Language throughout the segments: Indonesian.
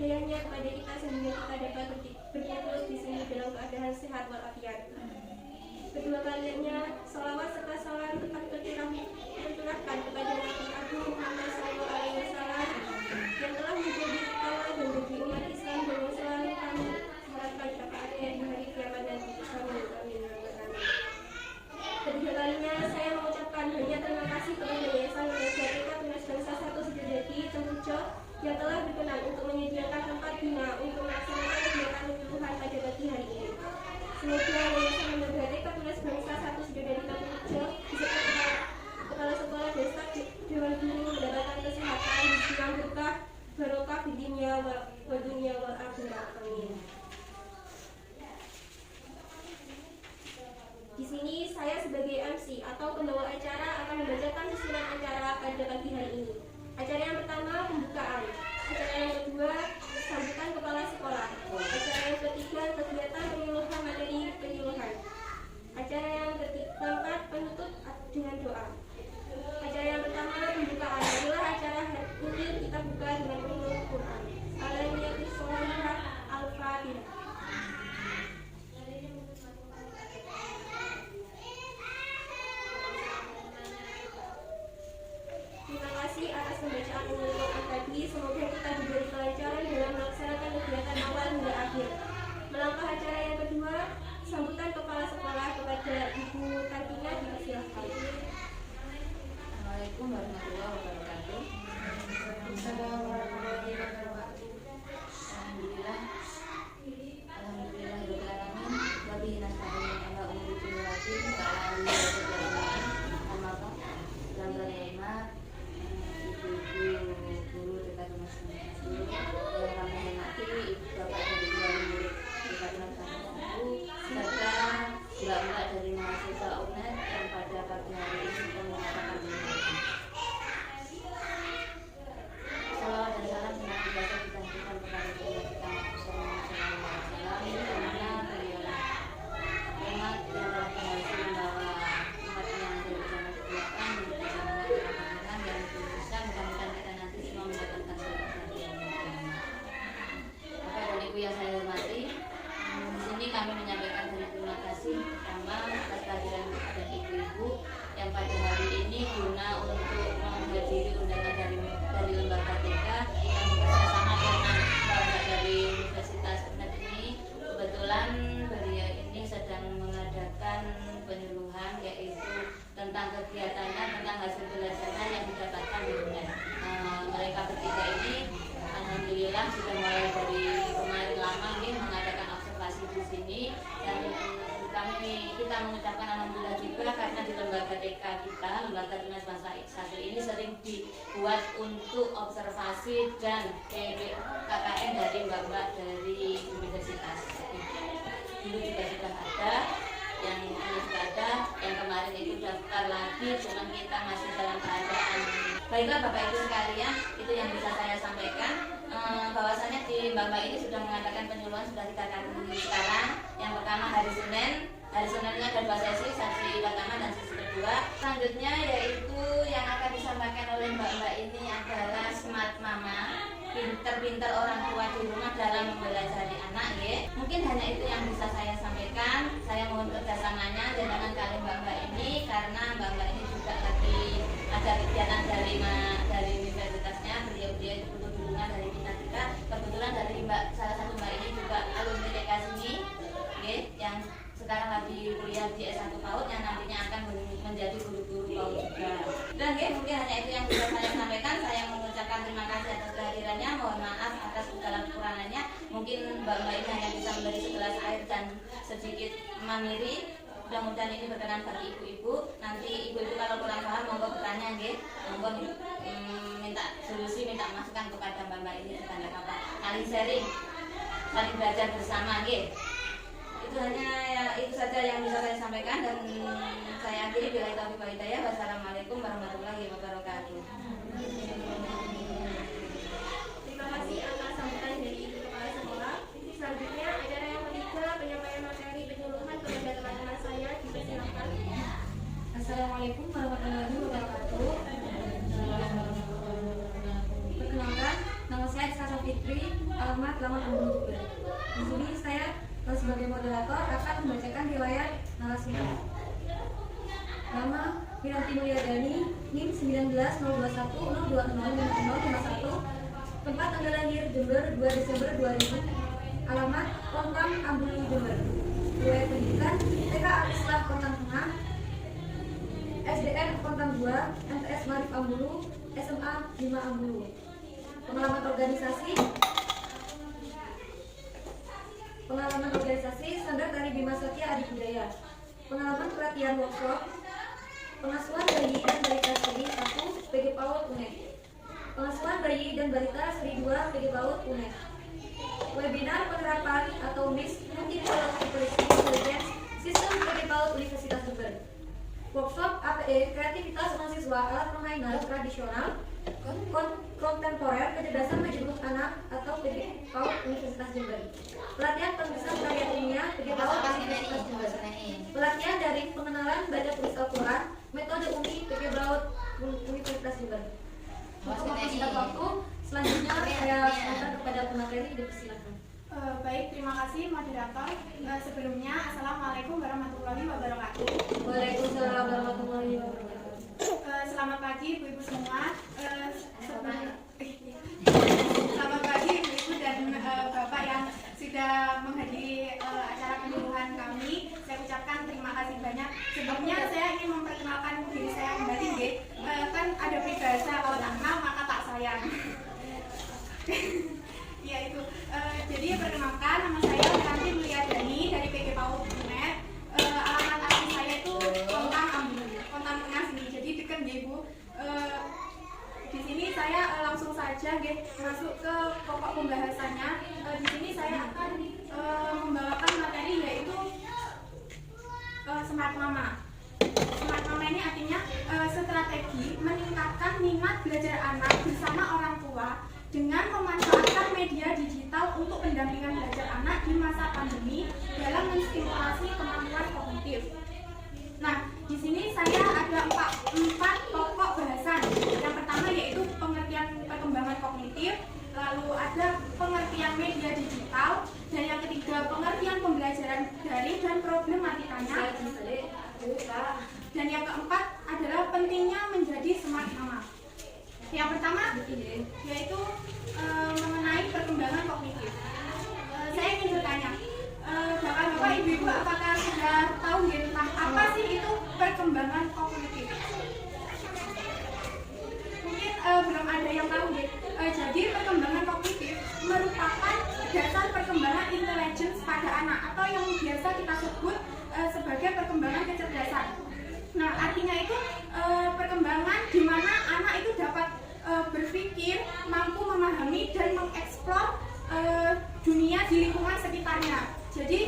hidayahnya kepada kita sehingga kita dapat berkumpul di sini dalam keadaan sehat walafiat. Kedua kalinya, salawat serta salam tetap tercurahkan kepada Nabi Agung Muhammad SAW yang telah menjadi kepala dan bagi umat Islam dan selalu kami harapkan syafaatnya di hari kiamat nanti. Amin. Ketiga kalinya, saya mengucapkan banyak terima kasih kepada Yayasan Lembaga Tunas Bangsa 1 Sidodadi Tempujo yang telah berkenan untuk menyediakan tempat bina untuk melaksanakan kegiatan penyuluhan pada pagi hari ini. Semoga Yayasan Lembaga Tunas Bangsa 1 Sidodadi Tempujo beserta kepala sekolah dan staf dewan guru mendapatkan kesehatan, rizki berkah, barokah di dunia wa dunia wal akhirat. Amin. Di sini saya sebagai MC atau pembawa acara akan membacakan susunan acara pada pagi hari ini. Acara yang pertama pembukaan, acara yang kedua sambutan kepala sekolah, acara yang ketiga kegiatan penyuluhan materi penyuluhan, acara yang keempat penutup dengan doa. Acara yang pertama pembukaan adalah acara ini kita buka dengan ulumul Quran. Alaihi sholawat al-Fatihah. Terima kasih atas pembacaan ulumul Quran tadi. Semoga kita diberi kelancaran dalam melaksanakan kegiatan awal hingga akhir. Melangkah acara yang kedua, sambutan kepala sekolah kepada Ibu Tantina dipersilahkan. Assalamualaikum warahmatullahi wabarakatuh. Assalamualaikum warahmatullahi wabarakatuh. Alhamdulillah wa bihi nasta'in ala umuri dunya wa din ta'ala ibu-ibu guru dekat rumah yang kami hormati, ibu bapak dan ibu murid dekat rumah serta mbak-mbak dari mahasiswa UNED yang pada pagi hari ini mengatakan salawat dan salam senang biasa kita haturkan kepada Nabi kita Muhammad SAW yang mana beliau umat yang telah berhasil membawa umat yang berencana kebaikan berencana kemenangan dan berusaha mudah-mudahan kita nanti semua mendapatkan surga yang Bapak dan Ibu yang saya hormati, di sini kami menyampaikan terima kasih pertama atas kehadiran dan ibu-ibu yang pada hari ini guna untuk menghadiri undangan dari lembaga TK yang bekerjasama dengan bapak dari Universitas UNED ini. Kebetulan beliau ini sedang mengadakan penyuluhan yaitu tentang kegiatannya, tentang hasil belajarnya yang didapatkan di UNED. Mereka bertiga ini alhamdulillah sudah mulai dari kemarin lama ini mengadakan observasi di sini dan kita mengucapkan alhamdulillah juga karena di lembaga TK kita, lembaga tunas bangsa 1 ini sering dibuat untuk observasi dan KKN dari mbak-mbak dari universitas. Dulu juga sudah ada, yang ini sudah ada, yang kemarin itu daftar lagi, cuman kita masih dalam keadaan. Baiklah Bapak Ibu sekalian, itu yang bisa saya sampaikan. Bahwasannya di mbak-mbak ini sudah mengadakan penyuluhan sudah 3 kali sekarang. Yang pertama hari Senin ini ada 2 sesi pertama dan sesi kedua. Selanjutnya yaitu yang akan disampaikan oleh mbak-mbak ini adalah Smart Mama, pinter-pinter orang tua di rumah dalam mempelajari anak ya. Mungkin hanya itu yang bisa saya sampaikan. Saya mohon kerjasamanya dengan kalian mbak-mbak ini karena mbak-mbak ini juga lagi ada kegiatan dari universitasnya. Beliau butuh dukungan dari kita. Kebetulan dari salah satu mbak ini juga alumni TK sini ya, yang sekarang lagi kuliah di S1 PAUD yang nantinya akan menjadi guru-guru PAUD juga. Dan ya, mungkin hanya itu yang bisa saya sampaikan. Saya mengucapkan terima kasih atas kehadirannya. Mohon maaf atas segala kekurangannya. Mungkin mbak-mbak ini hanya bisa memberi segelas air dan sedikit mamiri. Mudah-mudahan ini berkenan bagi ibu-ibu. Nanti ibu-ibu kalau kurang paham monggo bertanya nggih. Monggo minta solusi, minta masukan kepada mbak-mbak ini tanda apa. Saling sharing, saling belajar bersama nggih. Itu hanya itu saja yang bisa saya sampaikan dan saya akhiri bila taufiq wal hidayah. Wassalamualaikum warahmatullahi wabarakatuh. Terima kasih atas sambutan dari Ibu Kepala Sekolah. Selanjutnya acara yang ketiga penyampaian materi penyuluhan kepada teman-teman saya, dipersilakan. Assalamualaikum warahmatullahi wabarakatuh. Perkenalkan, nama saya Sasa Fitri, alamat Laman Ambulu Jember. Di sini saya sebagai moderator akan membacakan riwayat narasi. Nama Wiranti Mulyadani, NIM 190210205051, tempat tanggal lahir Jember 2 Desember 2000, alamat Kontang Ambulu Jember. Riwayat pendidikan TK Al-Islam Kontang Tengah, SDN Kontang 2, MTS Marif Ambulu, SMA 5 Ambulu. Pengalaman organisasi standar dari Bima Satya Adi Budaya. Pengalaman pelatihan workshop pengasuhan bayi dan balita seri 1 PG PAUD UNED. Pengasuhan bayi dan balita seri 2 PG PAUD UNED. Webinar penerapan atau MIS Multiple Intelligence Sistem PG PAUD Universitas Jember. Workshop APE kreativitas mahasiswa alat permainan tradisional kontemporer kecerdasan menjemput anak atau PG PAUD Universitas Jember. Pelatihan penulisan karya ilmiah PG PAUD Universitas Jember. Pelatihan dari pengenalan baca tulis Al-Quran metode UMI PG PAUD Universitas Jember. Untuk mempersingkat waktu, selanjutnya saya serahkan kepada pemateri, dipersilakan. Baik, terima kasih moderator. Sebelumnya, Assalamualaikum warahmatullahi wabarakatuh. Waalaikumsalam warahmatullahi wabarakatuh. Selamat pagi Ibu-Ibu semua. Selamat pagi Ibu-Ibu dan Bapak yang sudah menghadiri acara penyuluhan kami. Saya ucapkan terima kasih banyak. Sebelumnya saya ingin memperkenalkan diri saya kembali. Kan ada peribahasa kalau tak kenal maka tak sayang. Ya itu. Jadi perkenalkan, nama saya Wiranti Mulyadani dari PG PAUD UNED. Alamat asli saya itu Kontang Ambulu, Kontang Tengah sini. Jadi dekat ya Ibu. Di sini saya langsung saja masuk ke pokok pembahasannya. Di sini saya akan membawakan materi yaitu Smart Mama. Smart Mama ini artinya strategi meningkatkan minat belajar anak bersama orang tua dengan memanfaatkan media digital untuk pendampingan belajar anak di masa pandemi dalam menstimulasi kemampuan kognitif. Nah, di sini saya ada empat pokok bahasan. Yang pertama yaitu pengertian perkembangan kognitif, lalu ada pengertian media digital, dan yang ketiga pengertian pembelajaran daring dan problematikanya. Dan yang keempat adalah pentingnya menjadi smart mama. Yang pertama yaitu mengenai perkembangan kognitif. Saya ingin bertanya, Bapak-Bapak, Ibu-Ibu, apakah sudah tahu tentang apa sih itu perkembangan kognitif? Mungkin belum ada yang tahu deh. Jadi perkembangan kognitif merupakan dasar perkembangan intelligence pada anak atau yang biasa kita sebut sebagai perkembangan kecerdasan. Nah, artinya itu perkembangan di mana anak itu dapat berpikir, mampu memahami dan mengeksplor dunia di lingkungan sekitarnya. Jadi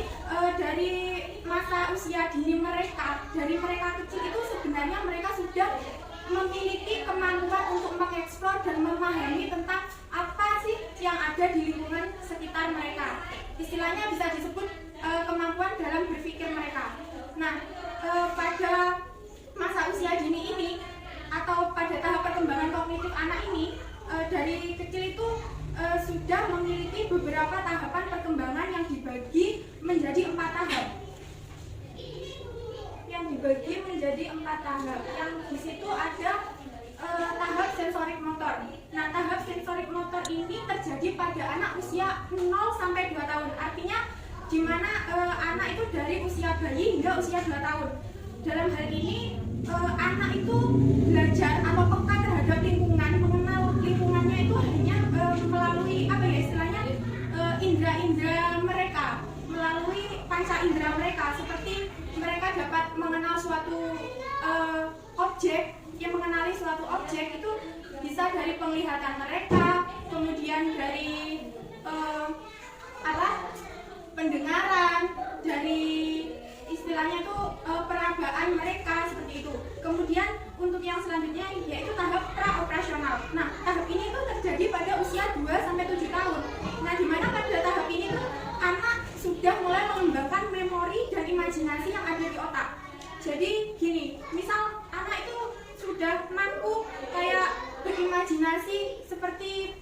dari masa usia dini mereka, dari mereka kecil itu sebenarnya mereka sudah memiliki kemampuan untuk mengeksplor dan memahami tentang apa sih yang ada di lingkungan sekitar mereka. Istilahnya bisa disebut kemampuan dalam berpikir mereka. Nah, pada masa usia dini ini atau pada tahap perkembangan kognitif anak ini dari kecil itu sudah memiliki beberapa tahapan perkembangan yang dibagi menjadi 4 tahap. Yang di situ ada tahap sensorik motor. Nah, tahap sensorik motor ini terjadi pada anak usia 0 sampai 2 tahun. Artinya di mana anak itu dari usia bayi hingga usia 2 tahun. Dalam hal ini anak itu belajar atau peka terhadap lingkungan, mengenal lingkungannya itu hanya melalui istilahnya indera-indera mereka, melalui panca indera mereka, seperti mereka dapat mengenal suatu objek, yang mengenali suatu objek itu bisa dari penglihatan mereka, kemudian dari pendengaran, dari istilahnya itu perabaan mereka seperti itu. Kemudian untuk yang selanjutnya yaitu tahap praoperasional. Nah, tahap ini itu terjadi pada usia 2 sampai 7 tahun. Nah, di mana pada tahap ini tuh anak sudah mulai mengembangkan memori dan imajinasi yang ada di otak. Jadi gini, misal anak itu sudah mampu kayak berimajinasi seperti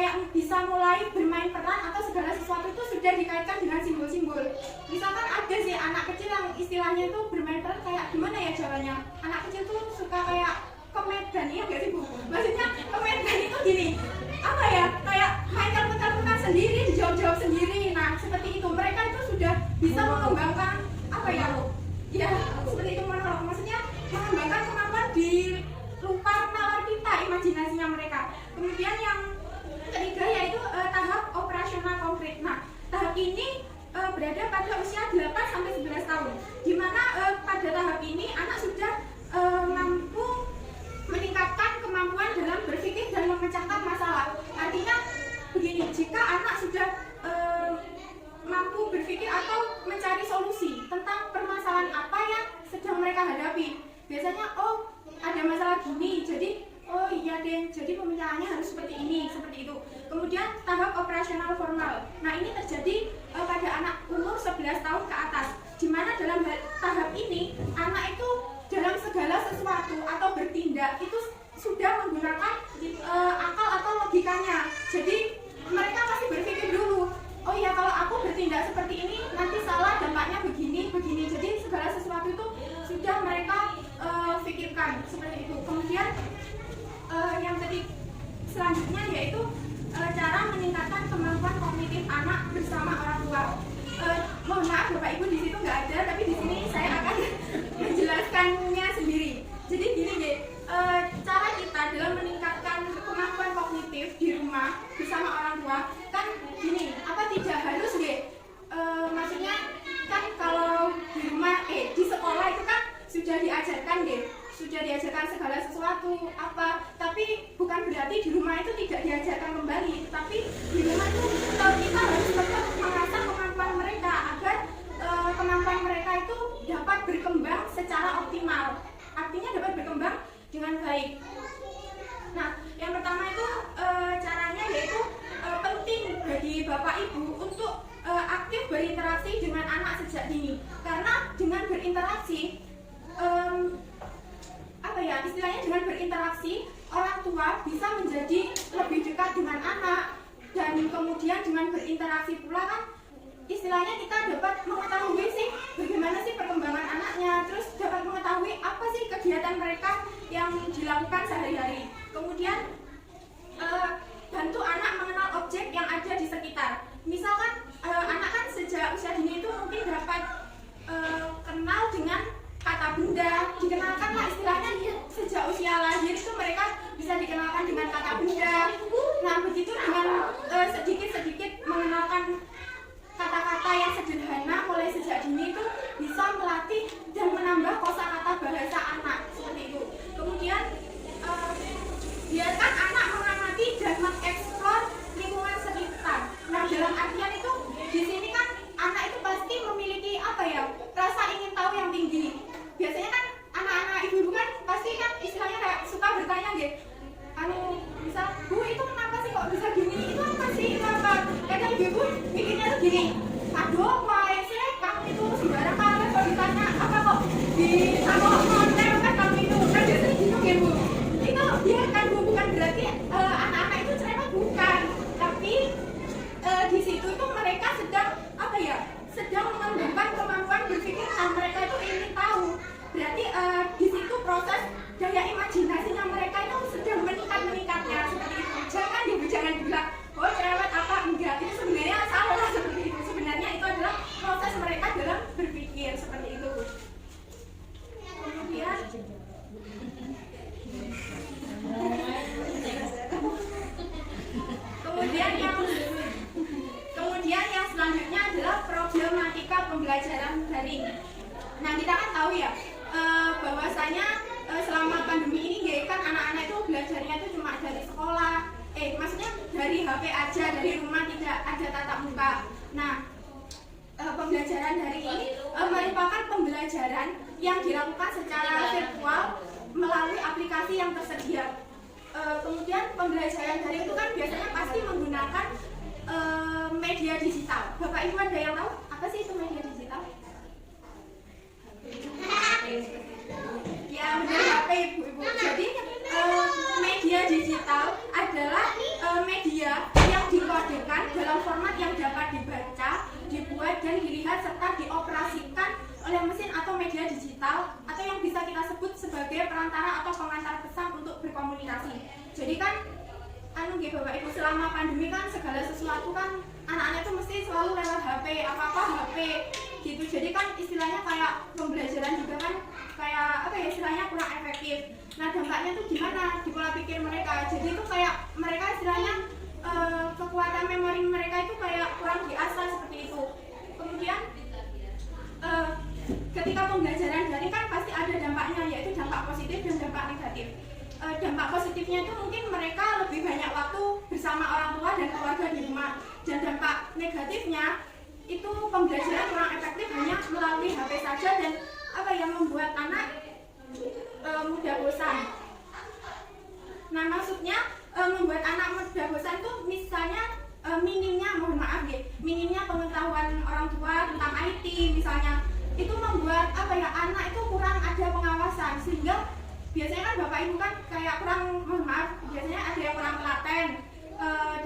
kayak bisa mulai bermain peran atau segala sesuatu itu sudah dikaitkan dengan simbol-simbol. Misalkan ada sih anak kecil yang istilahnya itu bermain peran kayak gimana ya jalannya, anak kecil tuh suka kayak ke Medan, ya gak sih Bu? Maksudnya ke Medan itu gini, apa ya, kayak main karpet-karpetan sendiri, dijawab-jawab sendiri. Nah seperti itu, mereka itu sudah bisa mengembangkan apa ya, ya seperti itu, monolog, maksudnya mengembangkan kemampuan di luar nalar kita, imajinasinya mereka. Kemudian yang ketiga yaitu tahap operasional konkret. Nah tahap ini berada pada usia 8-11 tahun, di mana pada tahap ini anak sudah mampu meningkatkan kemampuan dalam berpikir dan memecahkan masalah. Artinya begini, jika anak sudah mampu berpikir atau mencari solusi tentang permasalahan apa yang sedang mereka hadapi, biasanya oh ada masalah gini, jadi oh iya deh, jadi pemecahannya harus seperti ini, seperti itu. Kemudian tahap operasional formal. Nah ini terjadi pada anak umur 11 tahun ke atas, di mana dalam tahap ini anak itu dalam segala sesuatu atau bertindak itu sudah menggunakan akal atau logikanya. Jadi mereka masih berpikir dulu, oh ya kalau aku bertindak seperti ini nanti salah, dampaknya begini, begini. Jadi segala sesuatu itu sudah mereka pikirkan seperti itu. Kemudian yang selanjutnya yaitu cara meningkatkan kemampuan kognitif anak bersama orang tua. Mohon maaf Bapak Ibu di situ nggak ada, tapi di sini saya akan menjelaskannya sendiri. Jadi gini deh, cara kita dalam meningkatkan kemampuan kognitif di rumah bersama orang tua kan gini, apa tidak harus deh, maksudnya kan kalau di rumah di sekolah itu kan sudah diajarkan deh, sudah diajarkan segala sesuatu apa, tapi bukan berarti di rumah itu tidak diajarkan kembali, tapi di rumah itu kita harus tetap mengasah kemampuan mereka agar kemampuan mereka itu dapat berkembang secara optimal, artinya dapat berkembang dengan baik. Nah yang pertama itu caranya yaitu penting bagi Bapak Ibu untuk aktif berinteraksi dengan anak sejak dini, karena dengan berinteraksi apa ya istilahnya, dengan berinteraksi orang tua bisa menjadi lebih dekat dengan anak, dan kemudian dengan berinteraksi pula kan istilahnya kita dapat mengetahui sih bagaimana sih perkembangan anaknya, terus dapat mengetahui apa sih kegiatan mereka yang dilakukan sehari-hari. Kemudian bantu anak mengenal objek yang ada di sekitar. Misalkan anak kan sejak usia dini itu mungkin dapat kenal dengan kata benda, dikenalkan lah istilahnya sejak usia lahir itu mereka bisa dikenalkan dengan kata benda. Nah begitu dengan sedikit-sedikit mengenalkan kata-kata yang sederhana mulai sejak dini itu bisa melatih dan menambah kosakata bahasa anak seperti itu. Kemudian biarkan anak mengamati dan mengeksplor lingkungan sekitar. Nah dalam artian itu di sini kan anak itu pasti memiliki apa ya, rasa ingin tahu yang tinggi. Biasanya kan anak-anak ibu-ibu kan pasti kan istilahnya kayak suka bertanya gitu, misal Bu itu kenapa sih kok bisa gini, itu apa sih, itu apa. Kadang ibu-ibu mikirnya tuh gini, aduh wah sih kamu itu sembarang kalau ditanya apa kok di sama konten kan kamu itu kan biasanya gitu ya Bu. Itu dia kan Bu, bukan berarti anak-anak itu cerewet, bukan, tapi di situ itu mereka sedang apa ya, sedang mengembangkan kemampuan berpikir dan mereka itu ingin tahu. Berarti di situ proses daya imajinasinya mereka itu sedang meningkatnya seperti itu. Jangan dibilang oh cerewet apa, enggak, itu sebenarnya salah seperti itu. Sebenarnya itu adalah proses mereka dalam berpikir seperti itu. Kemudian yang selanjutnya adalah problematika pembelajaran daring. Nah kita kan tahu ya bahwasanya selama pandemi ini ya kan anak-anak itu belajarnya itu cuma dari sekolah, maksudnya dari HP aja, dari rumah, tidak ada tatap muka. Nah pembelajaran daring ini merupakan pembelajaran yang dilakukan secara virtual melalui aplikasi yang tersedia. Kemudian pembelajaran daring itu kan biasanya pasti menggunakan media digital. Bapak Ibu ada yang tahu apa sih itu media digital? Ya benar, HP Ibu-ibu. Jadi media digital adalah media serta dioperasikan oleh mesin atau media digital atau yang bisa kita sebut sebagai perantara atau pengantar pesan untuk berkomunikasi. Jadi kan Bapak Ibu, selama pandemi kan segala sesuatu kan anak-anak tuh mesti selalu lewat HP, apa-apa HP gitu. Jadi kan istilahnya kayak pembelajaran juga kan kayak istilahnya kurang efektif. Nah, dampaknya tuh gimana di pola pikir mereka? Jadi tuh kayak mereka istilahnya kekuatan memori mereka itu kayak kurang diasah seperti itu. Kemudian ketika pembelajaran daring kan pasti ada dampaknya, yaitu dampak positif dan dampak negatif. Dampak positifnya itu mungkin mereka lebih banyak waktu bersama orang tua dan keluarga di rumah, dan dampak negatifnya itu pembelajaran kurang efektif hanya melalui HP saja dan membuat anak mudah bosan. Nah, maksudnya membuat anak mudah bosan itu misalnya minimnya pengetahuan orang tua tentang IT misalnya, itu membuat anak itu kurang ada pengawasan, sehingga biasanya kan Bapak Ibu kan kayak kurang, biasanya ada yang kurang telaten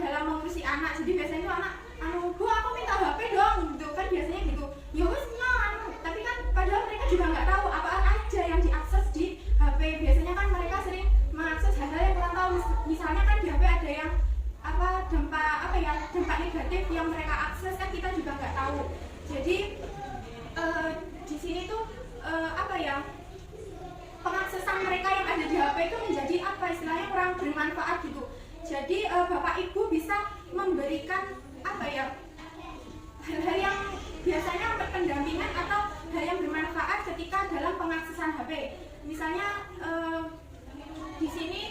dalam mengurusi anak. Jadi biasanya itu anak Bu, aku minta HP dong gitu kan, biasanya gitu. Ya wes tapi kan padahal mereka juga nggak tahu apa aja yang diakses di HP. Biasanya kan mereka sering mengakses hal-hal yang kurang tahu. Misalnya kan di HP ada yang dampak negatif yang mereka akses kan kita juga nggak tahu. Jadi di sini tuh pengaksesan mereka yang ada di HP itu menjadi istilahnya kurang bermanfaat gitu. Jadi Bapak Ibu bisa memberikan hal-hal yang biasanya untuk pendampingan atau hal yang bermanfaat ketika dalam pengaksesan HP. Misalnya di sini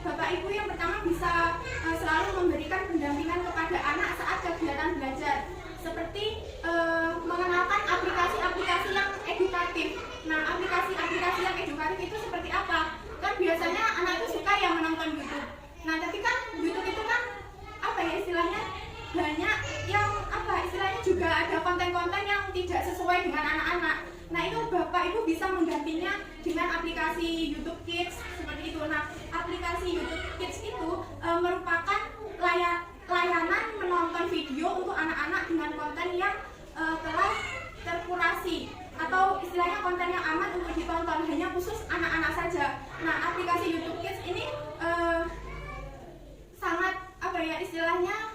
Bapak Ibu yang pertama bisa selalu memberikan pendampingan kepada anak saat kegiatan belajar, seperti mengenalkan aplikasi-aplikasi yang edukatif. Nah, aplikasi-aplikasi yang edukatif itu seperti apa? Kan biasanya anak itu suka yang menonton YouTube. Nah, tapi kan YouTube itu kan istilahnya banyak yang istilahnya juga ada konten-konten yang tidak sesuai dengan anak-anak. Nah, itu Bapak Ibu bisa menggantinya dengan aplikasi YouTube Kids seperti itu. Nah, aplikasi YouTube Kids itu merupakan layanan menonton video untuk anak-anak dengan konten yang telah terkurasi atau istilahnya konten yang aman untuk ditonton, hanya khusus anak-anak saja. Nah, aplikasi YouTube Kids ini sangat istilahnya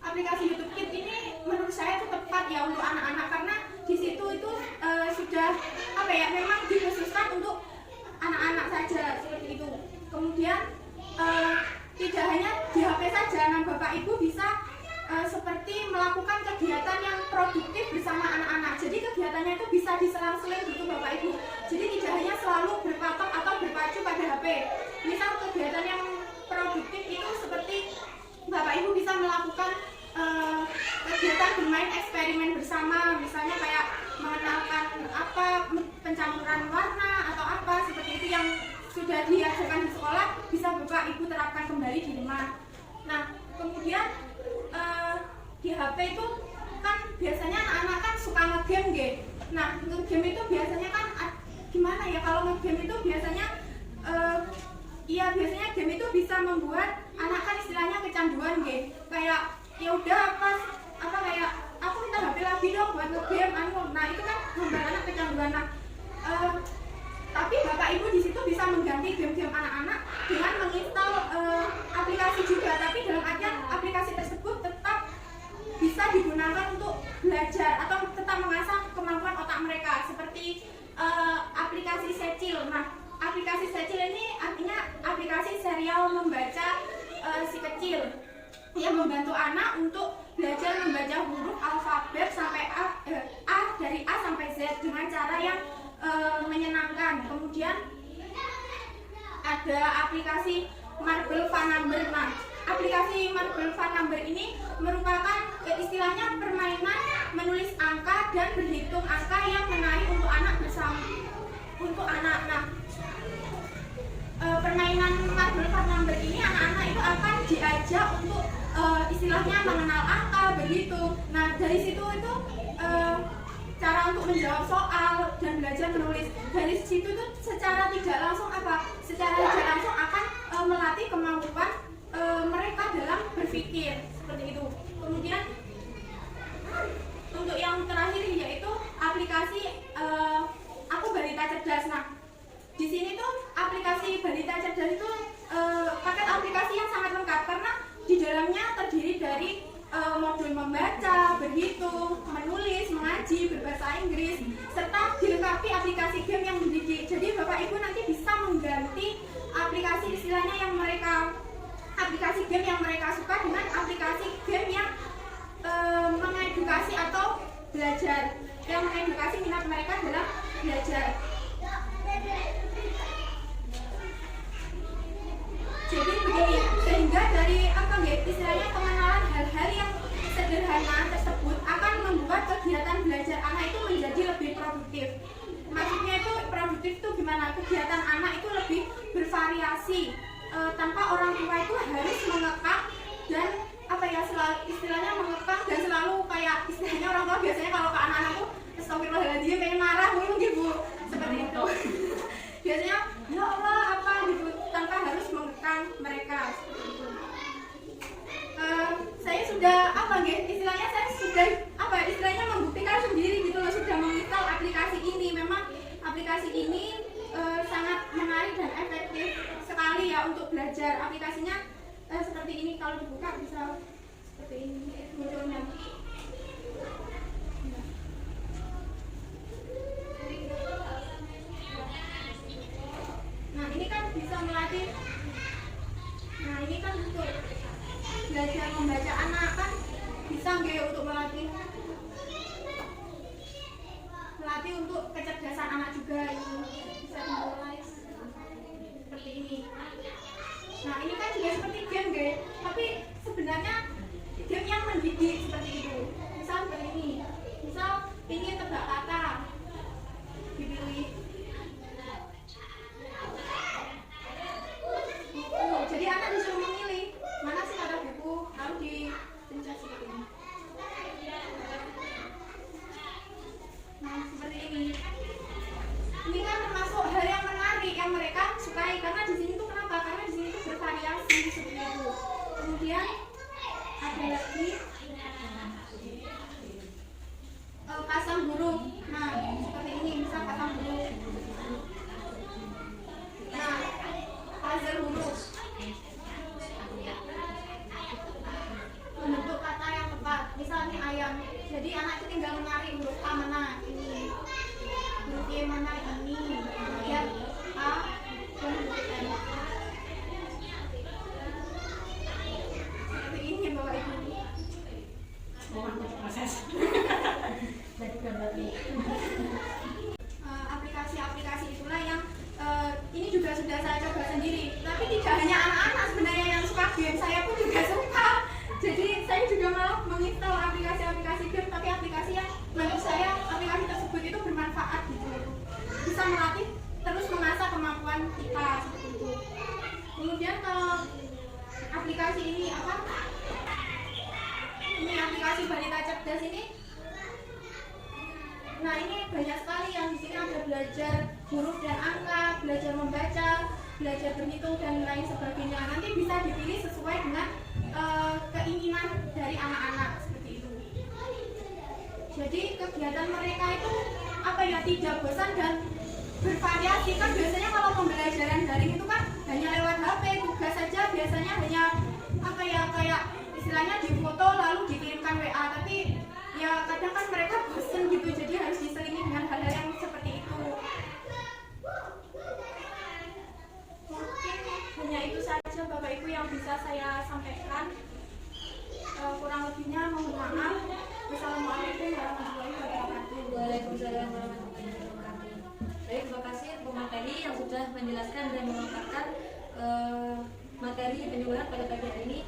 aplikasi YouTube Kids ini menurut saya itu tepat ya untuk anak-anak, karena di situ itu sudah memang dikhususkan untuk anak-anak saja seperti itu. Kemudian tidak hanya di HP saja, nah Bapak Ibu bisa seperti melakukan kegiatan yang produktif bersama anak-anak. Jadi kegiatannya itu bisa diselang-seling gitu Bapak Ibu. Jadi tidak hanya selalu berpatok atau berpacu pada HP. Misal kegiatan yang produktif itu seperti Bapak Ibu bisa melakukan kegiatan bermain eksperimen bersama, misalnya kayak mengenalkan pencampuran warna atau seperti itu yang sudah diajarkan di sekolah, bisa Bapak Ibu terapkan kembali di rumah. Nah, kemudian di HP itu kan biasanya anak-anak kan suka nge-game gitu. Nah, nge-game itu biasanya kan gimana ya, kalau nge-game itu biasanya biasanya game itu bisa membuat anak kan istilahnya kecanduan gitu. Kayak ya udah kayak aku minta HP lagi dong buat nge-game Nah, itu kan membuat anak kecanduan. Nah, tapi Bapak Ibu di situ bisa mengganti game-game anak-anak dengan menginstal aplikasi juga, tapi dalam artian aplikasi tersebut tetap bisa digunakan untuk belajar atau tetap mengasah kemampuan otak mereka, seperti aplikasi Secil. Nah, aplikasi Secil ini artinya aplikasi serial membaca si kecil yang membantu anak untuk belajar membaca huruf alfabet sampai dari A sampai Z dengan cara yang menyenangkan. Kemudian ada aplikasi Marble Fun Number. Nah, aplikasi Marble Fun Number ini merupakan istilahnya permainan menulis angka dan berhitung angka yang menarik untuk anak bersama. Nah, permainan Marble Fun Number ini anak-anak itu akan diajak untuk istilahnya mengenal angka, berhitung. Nah, dari situ itu cara untuk menjawab soal dan belajar menulis. Dari situ tuh secara tidak langsung akan melatih kemampuan mereka dalam berpikir. seperti itu. Kemudian untuk yang terakhir yaitu aplikasi Aku Balita Cerdas. Nah, di sini tuh aplikasi Balita Cerdas itu paket aplikasi yang sangat lengkap karena di dalamnya terdiri dari modul membaca, berhitung, menulis, mengaji, berbahasa Inggris, serta dilengkapi aplikasi game yang mendidik. Jadi Bapak Ibu nanti bisa mengganti aplikasi istilahnya yang aplikasi game yang mereka suka dengan aplikasi game yang mengedukasi atau belajar, yang mengedukasi minat mereka dalam belajar. Jadi begini, sehingga dari istilahnya pengenalan hal-hal yang sederhana tersebut akan membuat kegiatan belajar anak itu menjadi lebih produktif. Maksudnya itu produktif itu gimana? Kegiatan anak itu lebih bervariasi, tanpa orang tua itu harus mengekang dan selalu istilahnya mengekang dan selalu kayak istilahnya orang tua biasanya kalau ke anak-anak tuh astagfirullahaladzim pengen marah mungkin gitu seperti itu. Biasanya ya Allah apa gitu tanpa harus mengekang mereka seperti itu. Saya sudah istilahnya membuktikan sendiri gitu loh, sudah menginstal aplikasi ini. Memang aplikasi ini sangat menarik dan efektif sekali ya untuk belajar. Aplikasinya seperti ini, kalau dibuka bisa seperti ini munculnya. Nah ini kan bisa melatih. Nah ini kan untuk belajar membaca anak kan bisa nggak untuk melatih untuk kecerdasan anak juga ini bisa dimulai seperti ini. Nah ini kan juga seperti game nggak, tapi sebenarnya game yang mendidik seperti itu. Misal seperti ini, misal ini tebak kata dipilih. Jadi anak disuruh memilih mana sih kata buku, lalu dipencet seperti ini. Nah seperti ini. Ini kan termasuk hal yang menarik yang mereka sukai karena di sini tuh kenapa? Karena di sini tuh bervariasi seperti itu. Kemudian ada lagi pasang huruf. Nah seperti ini misal pasang huruf. Nah puzzle huruf. Bentuk kata yang tepat, misalnya ayam. Jadi anak itu tinggal menarik huruf A mana ini, huruf Y mana ini, kemudian A dan huruf M. Seperti ini Bapak Ibu. Aplikasi-aplikasi itulah yang ini juga sudah saya coba sendiri. Tapi tidak hanya anak-anak sebenarnya yang suka game, saya pun juga suka. Jadi saya juga malah menginstal aplikasi-aplikasi game, tapi aplikasi yang menurut saya aplikasi tersebut itu bermanfaat gitu, bisa melatih terus mengasah kemampuan kita seperti itu. Kemudian kalau aplikasi ini ini aplikasi Balita Cerdas ini, nah ini banyak sekali yang di sini ada belajar huruf dan angka, belajar membaca, belajar berhitung dan lain sebagainya. Nanti bisa dipilih sesuai dengan keinginan dari anak-anak seperti itu. Jadi kegiatan mereka itu tidak bosan dan bervariasi. Kan biasanya kalau pembelajaran daring itu kan hanya lewat HP, tugas saja biasanya hanya kayak istilahnya difoto lalu dikirimkan WA, tapi ya kadang kan mereka bosan gitu, jadi harus diselingi dengan hal-hal yang seperti itu. Mungkin hanya itu saja Bapak Ibu yang bisa saya sampaikan. Kurang lebihnya mohon maaf. Wassalamualaikum warahmatullahi wabarakatuh. Waalaikumsalam warahmatullahi wabarakatuh. Baik, terima kasih pemateri yang sudah menjelaskan dan mengungkapkan materi penyuluhan pada pagi hari ini.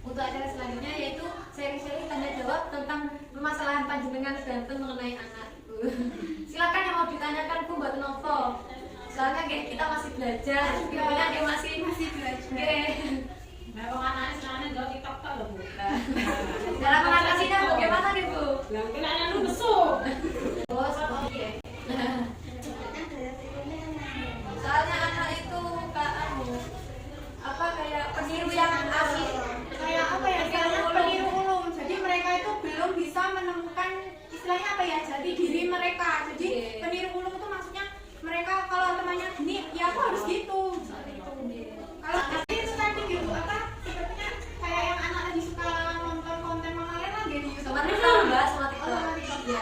Untuk acara selanjutnya yaitu sharing-sharing tanya jawab tentang permasalahan panjenengan sedanten mengenai anak. Silakan yang mau ditanyakan Bu buat Novo. Soalnya kita masih belajar, gimana dia masih belajar. Nah, kalau anaknya sekarang jauh TikTok tak loh Bu. Dalam mengatasinya bagaimana nih Bu? Yang kenanya lu besuk. Bos, oke. Soalnya anak itu kayak pendiam ya jati diri mereka. Jadi peniru ulung itu maksudnya mereka kalau temannya gini, ya aku harus gitu. Kalau itu tadi gitu apa? Sepertinya kayak yang anak lagi suka nonton konten Mama Lela gitu. Sama TikTok mbak, sama TikTok.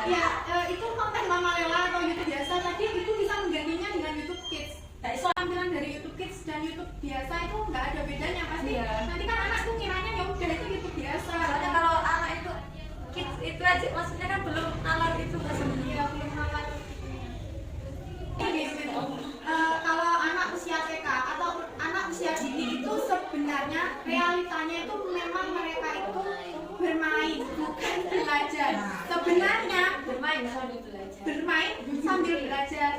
Ya, itu konten Mama Lela atau YouTube biasa tadi itu bisa menggantinya dengan YouTube Kids. Tampilan dari YouTube Kids dan YouTube biasa itu nggak ada bedanya pasti. Nanti kan anak tuh kiranya ya udah itu YouTube biasa. Soalnya kalau anak itu kids itu aja, maksudnya kan belum nalar itu kan sebenarnya. Iya, belum makan. Gitu. Kalau anak usia TK atau anak usia dini itu sebenarnya realitanya itu memang mereka itu bermain bukan belajar. Sebenarnya Bermain sambil belajar. bermain sambil belajar.